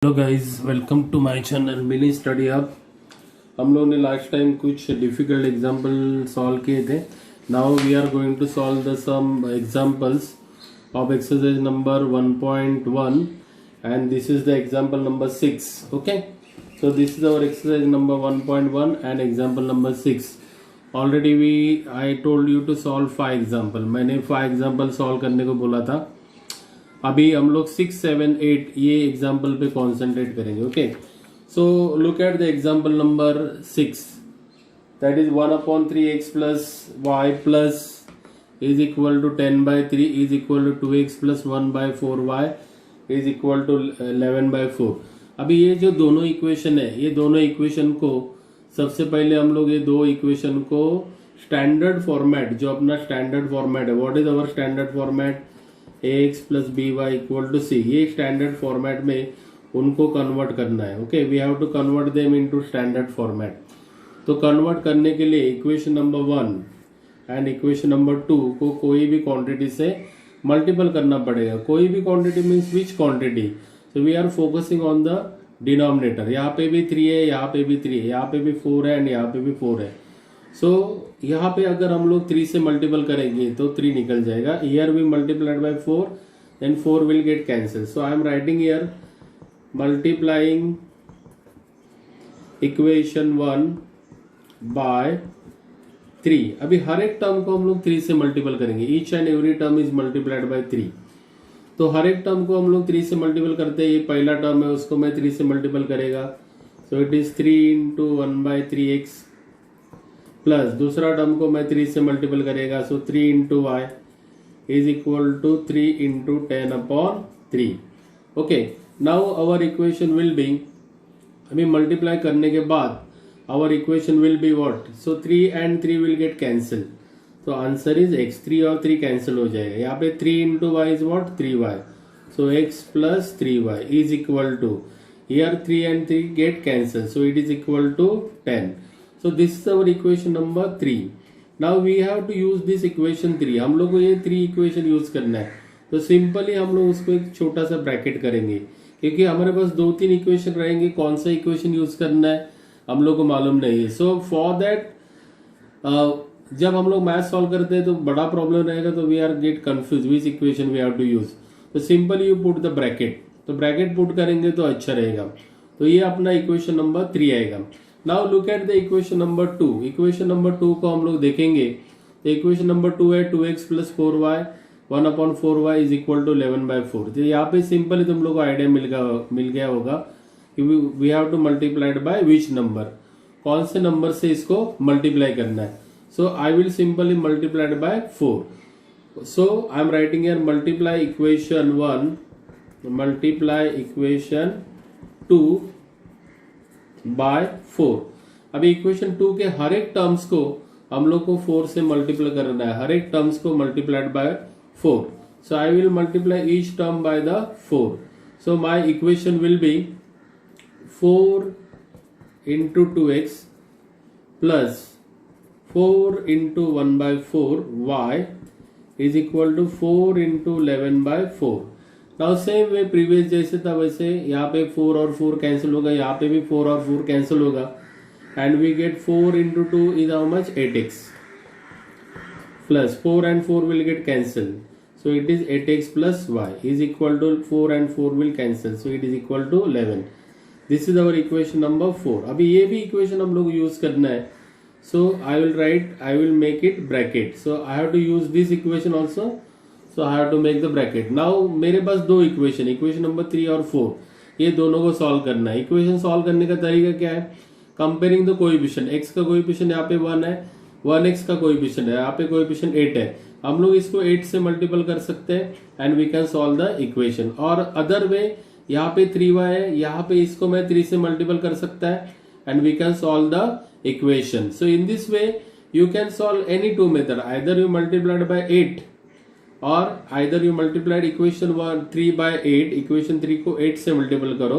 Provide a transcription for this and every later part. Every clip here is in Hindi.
Hello guys, welcome to my channel mini study hub. हम लोगों ने लास्ट टाइम कुछ डिफिकल्ट एग्जांपल सॉल्व किए थे। Now we are going to solve the some examples of exercise number 1.1 and this is the example number 6. Okay, so this is our exercise number 1.1 and example number 6. Already I told you to solve 5 example. मैंने 5 example solve करने को बोला था। अभी हम लोग 6, 7, 8 ये एग्जाम्पल पे कॉन्सेंट्रेट करेंगे। Okay, so look at the example number 6, that is 1/3x plus y plus is equal to 10/3 is equal to 2x plus 1/4y is equal to 11/4। अभी ये जो दोनों इक्वेशन है, ये दोनों इक्वेशन को सबसे पहले हम लोग ये दो इक्वेशन को स्टैंडर्ड फॉर्मेट, जो अपना स्टैंडर्ड फॉर्मेट है, what is our standard format, ax plus B y equal to C, ये स्टैंडर्ड फॉर्मेट में उनको कन्वर्ट करना है। Okay, we have to convert them into standard format. तो कन्वर्ट करने के लिए equation number 1 and equation number 2 को कोई भी क्वांटिटी से मल्टीपल करना पड़ेगा। कोई भी quantity means which quantity, so we are focusing on the denominator. यहाँ पे भी 3 है, यहाँ पे भी 3 है, यहाँ पे भी 4 है एंड यहाँ पे भी 4 है। सो यहाँ पे अगर हम लोग 3 से मल्टीपल करेंगे तो 3 निकल जाएगा। Here we multiplied by 4 then 4 will get cancel. So I am writing here multiplying equation 1 by 3। अभी हर एक टर्म को हम लोग 3 से मल्टीपल करेंगे। Each and every term is multiplied by 3। तो हर एक टर्म को हम लोग 3 से मल्टीपल करते हैं। ये पहला टर्म है, उसको मैं 3 से मल्टीपल करेगा, so it is 3 into 1/3x plus दूसरा टर्म को मैं 3 से मल्टीपल करेगा, so 3 into y is equal to 3 into 10/3। Okay, now our equation will be, अभी मल्टीप्लाई करने के बाद our equation will be what, so 3 and 3 will get cancel. तो आंसर इज x। 3 और 3 कैंसिल हो जाएगा। यहाँ पे 3 into y is what, 3y, so x plus 3y is equal to, here 3 and 3 get cancel, so it is equal to 10। So this is our equation number 3. Now we have to use this equation 3. हम लोग को ये 3 इक्वेशन यूज करना है। तो सिंपली हम लोग उसको एक छोटा सा ब्रैकेट करेंगे, क्योंकि हमारे पास 2-3 इक्वेशन रहेंगे। कौन सा इक्वेशन यूज करना है हम लोग को मालूम नहीं है। सो फॉर दैट जब हम लोग मैथ सॉल्व करते हैं तो बड़ा प्रॉब्लम रहेगा, तो we are get confuse which equation we have to use. तो simply you put the bracket, तो ब्रैकेट पुट करेंगे तो अच्छा रहेगा। तो ये अपना इक्वेशन नंबर 3 आएगा। Now look at the equation number 2। Equation number 2 को हम लोग देखेंगे तो इक्वेशन नंबर 2 है 2x plus 4y 1/4y is equal to 11/4। तो यहाँ पे सिंपली तुम लोग को आइडिया मिल गया होगा कि we have to multiplied by which number, कौन से नंबर से इसको मल्टीप्लाई करना है। So I will simply multiplied by 4। So I am writing here multiply equation 1 multiply equation 2 by 4। अभी इक्वेशन 2 के हर एक टर्म्स को हम लोग को 4 से मल्टीप्लाई करना है। हर एक टर्म्स को multiplied by 4। So I will multiply each term by the 4। So my equation will be 4 into 2x plus 4 into 1/4y is equal to 4 into 11/4। Now same way previous जैसे था वैसे यहाँ पे 4 और 4 कैंसिल होगा, यहाँ पे भी 4 और 4 कैंसिल होगा and we get 4 into 2 is how much 8x plus 4 and 4 will get cancel, so it is 8x plus y is equal to 4 and 4 will cancel, so it is equal to 11। This is our equation number 4। अभी ये भी इक्वेशन हम लोग यूज करना है। So I will make it bracket, so I have to use this equation also, so I have to make the bracket. Now मेरे पास दो इक्वेशन नंबर 3 और 4, ये दोनों को सॉल्व करना है। इक्वेशन सॉल्व करने का तरीका क्या है, कंपेयरिंग द कोएफिशिएंट। x का कोएफिशिएंट यहाँ पे 1 है, 1x का कोएफिशिएंट है, यहाँ पे कोएफिशिएंट 8 है। हम लोग इसको 8 से मल्टीपल कर सकते हैं and we can solve the equation. और अदर वे यहाँ पे 3y है, यहाँ पे इसको मैं 3 से मल्टीपल कर सकता है and we can solve the equation. So in this way you can solve any 2 method, either you multiplied by 8 और either you multiplied equation 3 by 8, equation 3 को 8 से मल्टीपल करो,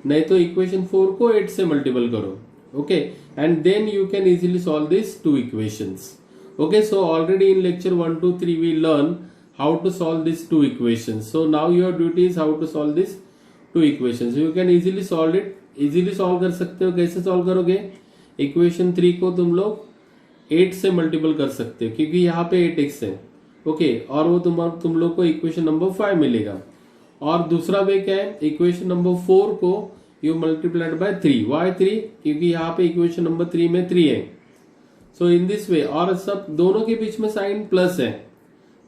नहीं तो इक्वेशन 4 को 8 से मल्टीपल करो। Okay, and then you can easily solve this 2 equations. Okay, so already in lecture 1, 2, 3 we learn how to solve these two equations. So now your duty is how to solve these two equation, you can easily solve it. Easily solve कर सकते हो। कैसे सॉल्व करोगे? इक्वेशन 3 को तुम लोग 8 से मल्टीपल कर सकते हो क्योंकि यहाँ पे 8x है। ओके, और वो तुम लोग को इक्वेशन नंबर 5 मिलेगा। और दूसरा वे क्या है? इक्वेशन नंबर 4 को यू मल्टीप्लाइड बाय 3। वाई 3? क्योंकि यहाँ पे इक्वेशन नंबर 3 में 3 है। सो इन दिस वे, और सब दोनों के बीच में साइन प्लस है।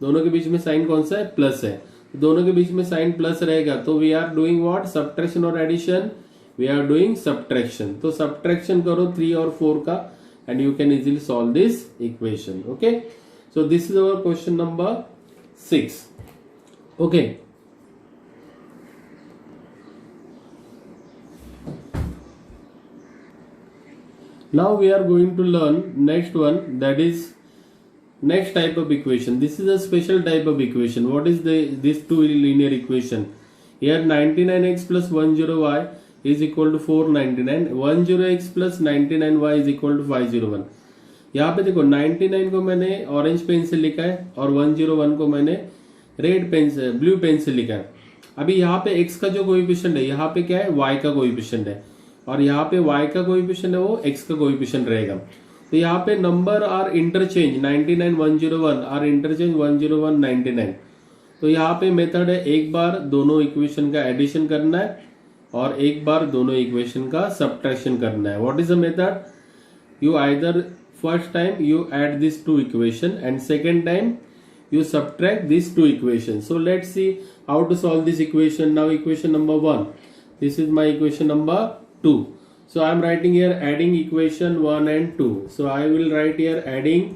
दोनों के बीच में साइन कौन सा है? प्लस है। दोनों के बीच में साइन प्लस रहेगा तो we are doing what? Subtraction और addition? We are doing subtraction. तो सब्ट्रैक्शन करो 3 और 4 का and you can easily solve this equation. Okay, so this is our question number 6। Okay, now we are going to learn next one, that is next type of equation. This is a special type of equation. What is this two linear equation? Here 99x plus 10y is equal to 499, 10x plus 99y is equal to 501। यहाँ पे देखो 99 को मैंने ऑरेंज पेन से लिखा है और 101 को मैंने रेड पेन से, ब्लू पेन से लिखा है। अभी यहाँ पे x का जो कोएफिशिएंट है, यहाँ पे क्या है? y का कोएफिशिएंट है, और यहाँ पे y का कोएफिशिएंट है वो x का कोएफिशिएंट रहेगा। तो यहाँ पे number are interchange, 99 101 are interchange 101 99। तो यहाँ पे मेथड है एक बार दोनों इक्वेशन का एडिशन करना है और एक बार दोनों इक्वेशन का सब्ट्रैक्शन करना है। What is the method? You either first time you add this two equation and second time you subtract these two equations. So let's see how to solve this equation. Now equation number 1, this is my equation number 2. So I am writing here adding equation 1 and 2. So I will write here adding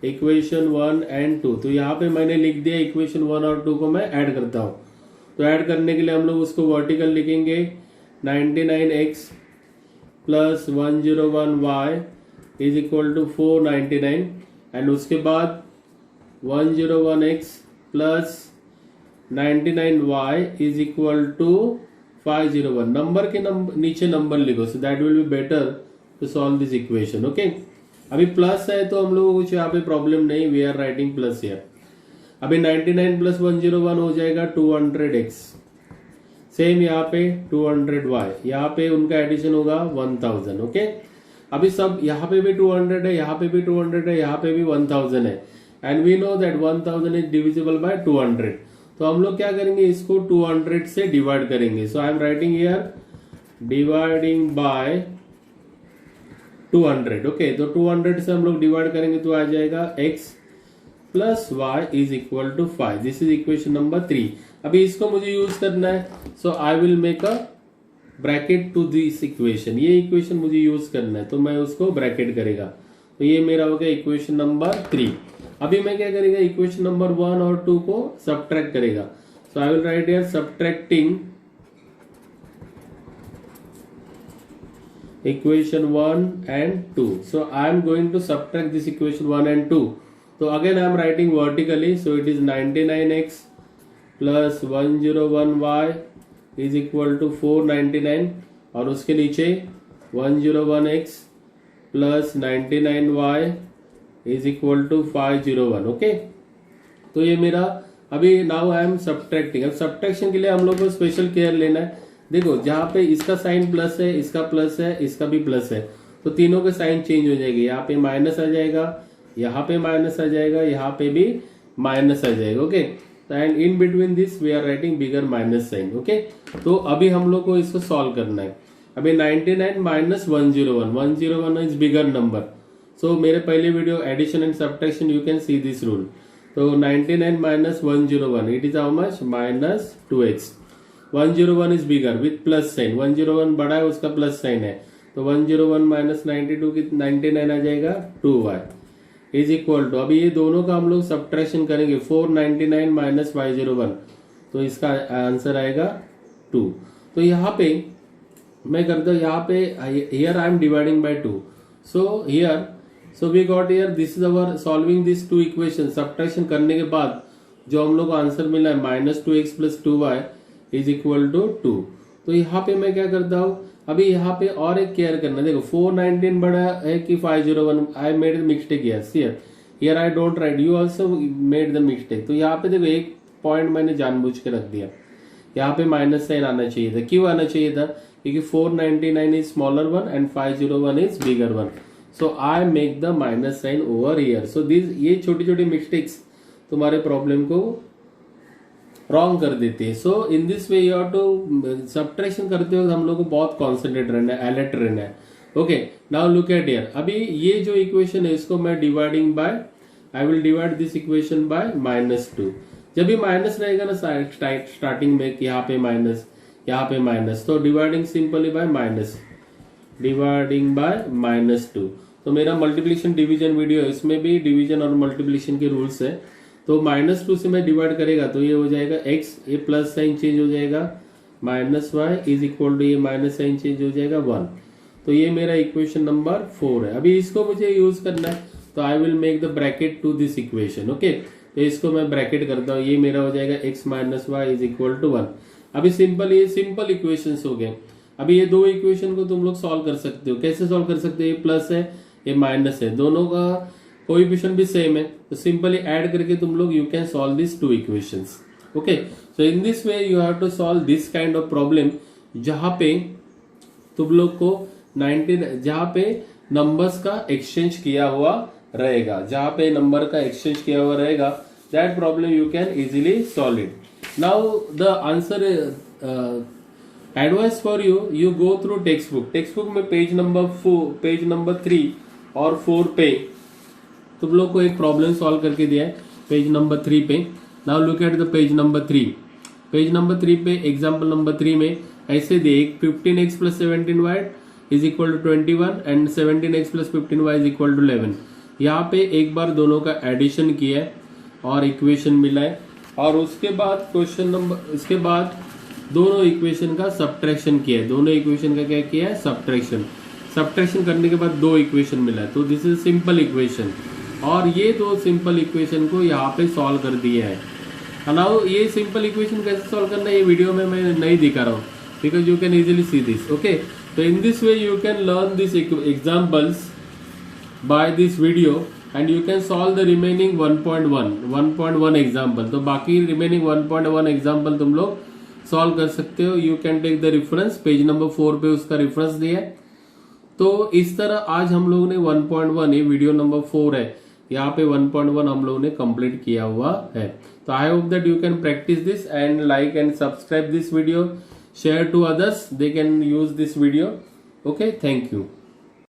equation 1 and 2. तो यहाँ पे मैंने लिख दिया equation 1 और 2 को मैं ऐड करता हूँ। तो ऐड करने के लिए हम लोग उसको वर्टिकल लिखेंगे 99x plus 101y is equal to 499 and उसके बाद 101x plus 99y is equal to 501। Number के नीचे नंबर लिखो, so that will be better to solve this equation. Okay, अभी प्लस है तो हम लोगों को कुछ यहाँ पे प्रॉब्लम नहीं, we are writing plus here. अभी 99 प्लस 101 हो जाएगा 200x, सेम यहाँ पे 200y, यहाँ पे उनका एडिशन होगा 1000। ओके, अभी सब यहाँ पे भी 200 है, यहाँ पे भी 200 है, यहाँ पे भी 1000 है and we know that 1000 is divisible by 200। तो हम लोग क्या करेंगे? इसको 200 से डिवाइड करेंगे। So I am writing here dividing by 200। Okay, तो 200 से हम लोग डिवाइड करेंगे तो आ जाएगा x plus y is equal to 5। This is equation number 3। अभी इसको मुझे यूज करना है, so I will make a bracket to this equation. ये इक्वेशन मुझे यूज करना है तो मैं उसको ब्रैकेट करेगा। तो ये मेरा हो गया इक्वेशन नंबर 3। अभी मैं क्या करेगा? इक्वेशन नंबर 1 और 2 को सब्ट्रैक्ट करेगा। So I will write here subtracting equation 1 and 2. So I am going to subtract this equation 1 and 2. So again I am writing vertically. So it is 99x plus 101y is equal to 499 और उसके नीचे 101x plus 99y is equal to 501। Okay, तो ये मेरा अभी नाउ आई एम सब्ट्रैक्टिंग। अब सब्ट्रैक्शन के लिए हम लोग को स्पेशल केयर लेना है। देखो जहां पे इसका साइन प्लस है, इसका प्लस है, इसका भी प्लस है, तो तीनों के साइन चेंज हो जाएंगे। यहाँ पे माइनस आ जाएगा, यहाँ पे माइनस आ जाएगा, यहाँ पे भी माइनस आ जाएगा। Okay, and in between this we are writing bigger minus sign. Okay, तो अभी हम लोग को इसको सॉल्व करना है। अभी 99 minus 101, 101 is bigger number. So मेरे पहले video addition and subtraction you can see this rule. तो 99 minus 101 it is how much? Minus 2x। 101 is bigger with plus sign, 101 बड़ा है उसका प्लस साइन है, तो 101 माइनस 92 की 99 आ जाएगा 2y इज इक्वल टू, अभी ये दोनों का हम लोग सब्ट्रैक्शन करेंगे 499 माइनस 501, तो इसका आंसर आएगा 2। तो यहाँ पे मैं करता हूँ, यहाँ पे here I am dividing by 2। So here so we got here this is our solving this two equation. Subtraction करने के बाद जो हम लोग को आंसर मिला है minus 2x plus 2y is equal to 2। तो यहाँ पे मैं क्या करता हूँ, अभी यहाँ पे और एक केयर करना। देखो 419 बड़ा है कि 501, I made the mistake here I don't write, you also made the mistake. तो यहाँ पे देखो एक पॉइंट मैंने जानबूझ के रख दिया। यहाँ पे माइनस साइन आना चाहिए था। क्यों आना चाहिए था? क्योंकि 499 is smaller one and 501 is bigger one. So I make the minus sign over here. So this, ये छोटी छोटी मिस्टेक्स तुम्हारे प्रॉब्लम को रॉन्ग कर देती है। So in this way you have to, subtraction करते वक्त हम लोग को बहुत कॉन्सेंट्रेट रहना है, अलर्ट रहना है। Okay, now look eight here. अभी ये जो इक्वेशन है इसको मैं dividing by, I will divide this equation by -2। जब भी माइनस रहेगा ना स्टार्टिंग में, यहाँ पे माइनस, यहाँ पे माइनस, तो dividing simply by minus, dividing by -2। तो मेरा मल्टीप्लिकेशन डिवीजन वीडियो है, इसमें भी डिवीजन और मल्टीप्लिकेशन के रूल्स है। तो -2 से मैं डिवाइड करेगा तो ये हो जाएगा x, ये प्लस साइन चेंज हो जाएगा, -y इज इक्वल टू ये माइनस साइन चेंज हो जाएगा 1। तो ये मेरा इक्वेशन नंबर 4 है। अभी इसको मुझे यूज करना है, तो I will make the bracket to this equation. Okay, तो इसको मैं ब्रैकेट करता हूँ, ये मेरा हो जाएगा x minus y is equal to 1। अभी सिंपल, ये सिंपल इक्वेशन हो गए। अभी ये दो इक्वेशन को तुम लोग सॉल्व कर सकते हो। कैसे सॉल्व कर सकते हो? ये प्लस है, ये माइनस है, दोनों का कोएफिशिएंट भी सेम है, तो सिंपली ऐड करके तुम लोग you can solve this two equations. Okay, so in this way you have to solve this kind of problem, जहां पे तुम लोग को 19, जहां पे नंबर्स का एक्सचेंज किया हुआ रहेगा, जहां पे नंबर का एक्सचेंज किया हुआ रहेगा, that problem you can easily solve it. Now the answer, advice for you, you go through text book. Text book में पेज नंबर 3 और 4 पे तुम लोग को एक प्रॉब्लम सॉल्व करके दिया है, पेज नंबर 3 पे। Now look at the page number 3। Page number 3 पे एग्जाम्पल नंबर 3 में ऐसे दे, 15x plus 17y is equal to 21 and 17x plus 15y is equal to 11। यहाँ पे एक बार दोनों का एडिशन किया है और इक्वेशन मिला है, और उसके बाद क्वेश्चन नंबर, इसके बाद दोनों इक्वेशन का सब्ट्रैक्शन किया है। दोनों इक्वेशन का क्या किया है? सब्ट्रैक्शन। सब्ट्रैक्शन करने के बाद दो इक्वेशन मिला है, तो दिस इज सिंपल इक्वेशन। और ये दो सिंपल इक्वेशन को यहाँ पे सॉल्व कर दिया है। नाउ ये सिंपल इक्वेशन कैसे सॉल्व करना है, ये वीडियो में मैं नहीं दिखा रहा हूँ, because you can easily see this. Okay, तो in this way you can learn this examples by this video and you can solve the remaining 1.1 example. तो बाकी रिमेनिंग 1.1 एग्जाम्पल तुम लोग सॉल्व कर सकते हो। You can take the reference, page number 4 पे उसका रेफरेंस दिया है। तो इस तरह आज हम लोगों ने 1.1, ये वीडियो नंबर 4 है, यहाँ पे 1.1 हम लोगों ने कंप्लीट किया हुआ है। तो I hope that you can practice this and like and subscribe this video, share to others, they can use this video. Okay, thank you.